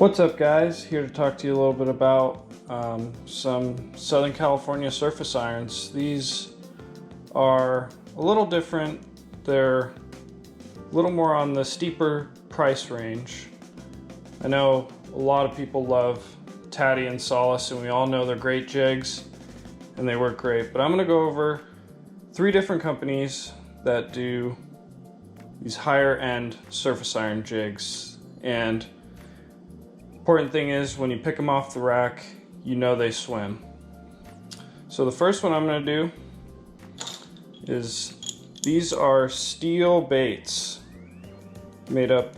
What's up, guys? Here to talk to you a little bit about some Southern California surface irons. These are a little different. They're a little more on the steeper price range. I know a lot of people love Taddy and Solace, and we all know they're great jigs and they work great, but I'm gonna go over 3 different companies that do these higher end surface iron jigs. And important thing is, when you pick them off the rack, you know they swim. So the first one I'm going to do is, these are steel baits made up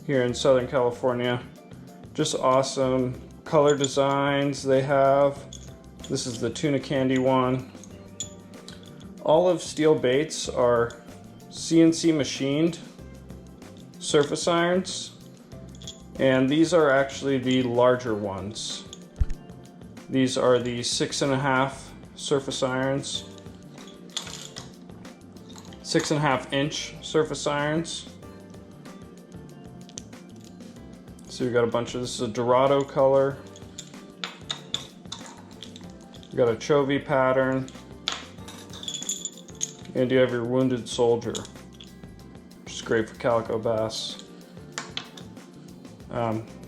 here in Southern California. Just awesome color designs they have. This is the Tuna candy one. All of steel baits are CNC machined surface irons. And these are actually the larger ones. These are the 6.5 surface irons. 6.5 inch surface irons. So we've got a bunch of, this is a Dorado color. We've got a Chovy pattern. And you have your Wounded Soldier, which is great for calico bass.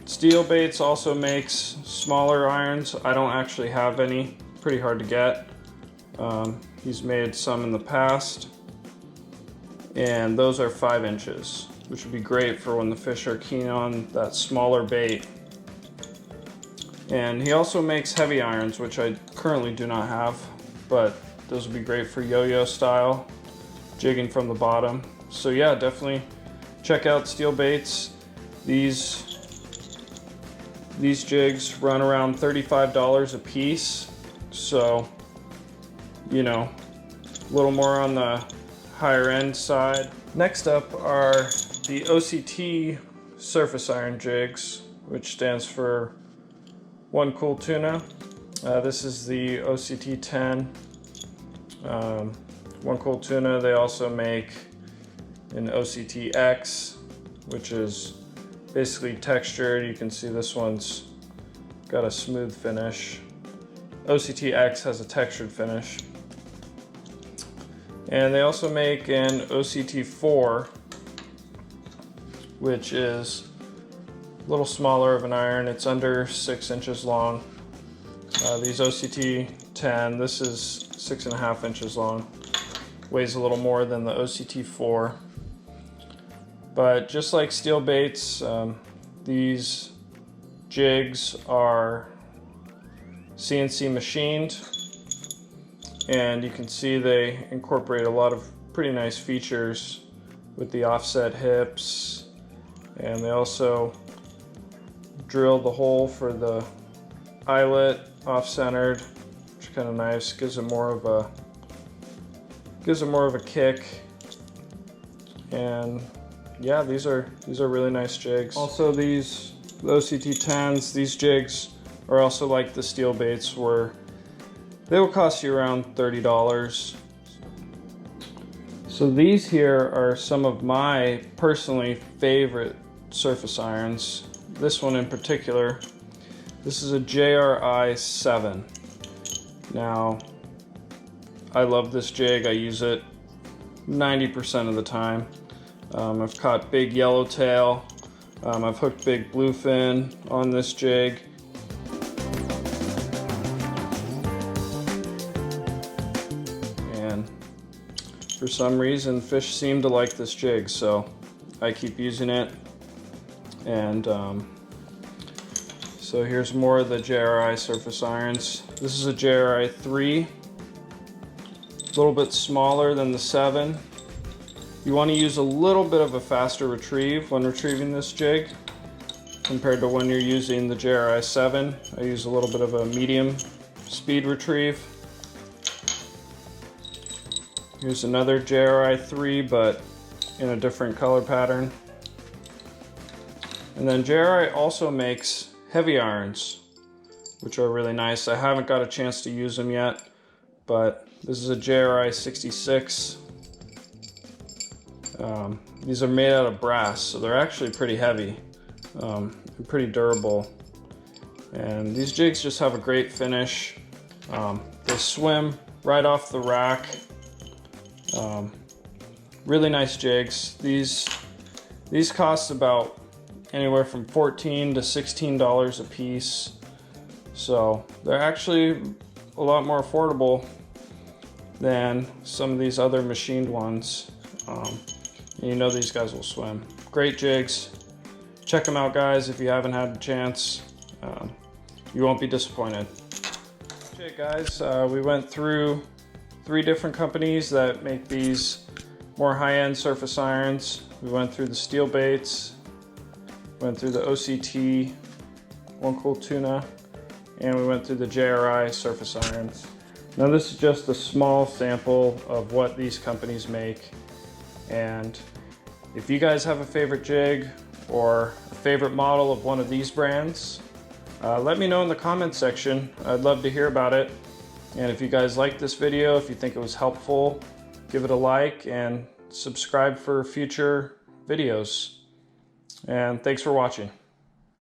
Steel Baits also makes smaller irons. I don't actually have any, pretty hard to get. He's made some in the past, and those are 5 inches, which would be great for when the fish are keen on that smaller bait. And he also makes heavy irons, which I currently do not have, but those would be great for yo-yo style, jigging from the bottom. So yeah, definitely check out Steel Baits. These jigs run around $35 a piece, so, you know, a little more on the higher end side. Next up are the OCT surface iron jigs, which stands for One Cool Tuna. This is the OCT 10. One Cool Tuna, they also make an OCT X, which is basically textured. You can see this one's got a smooth finish. OCT X has a textured finish. And they also make an OCT 4, which is a little smaller of an iron. It's under 6 inches long. These OCT 10, this is 6.5 inches long. Weighs a little more than the OCT 4. But just like Steel Baits, these jigs are CNC machined, and you can see they incorporate a lot of pretty nice features with the offset hips, and they also drill the hole for the eyelet off-centered, which is kind of nice. Gives it more of a kick. And yeah, these are really nice jigs. Also, the OCT 10s, these jigs are also like the Steel Baits, where they will cost you around $30. So these here are some of my personally favorite surface irons. This one in particular, this is a JRI 7. Now, I love this jig. I use it 90% of the time. I've caught big yellowtail. I've hooked big bluefin on this jig. And for some reason, fish seem to like this jig, so I keep using it. And so here's more of the JRI surface irons. This is a JRI 3. A little bit smaller than the 7. You want to use a little bit of a faster retrieve when retrieving this jig compared to when you're using the JRI 7. I use a little bit of a medium speed retrieve. Here's another JRI 3, but in a different color pattern. And then JRI also makes heavy irons, which are really nice. I haven't got a chance to use them yet, but this is a JRI 66. These are made out of brass, so they're actually pretty heavy. and pretty durable. And these jigs just have a great finish. They swim right off the rack. Really nice jigs. These cost about anywhere from $14 to $16 a piece. So they're actually a lot more affordable than some of these other machined ones. And you know these guys will swim. Great jigs. Check them out, guys, if you haven't had a chance. You won't be disappointed. Okay, guys, we went through 3 different companies that make these more high-end surface irons. We went through the steel baits, went through the OCT, One Cool Tuna, and we went through the JRI surface irons. Now this is just a small sample of what these companies make. And if you guys have a favorite jig or a favorite model of one of these brands, let me know in the comments section. I'd love to hear about it. And if you guys liked this video, if you think it was helpful, give it a like and subscribe for future videos. And thanks for watching.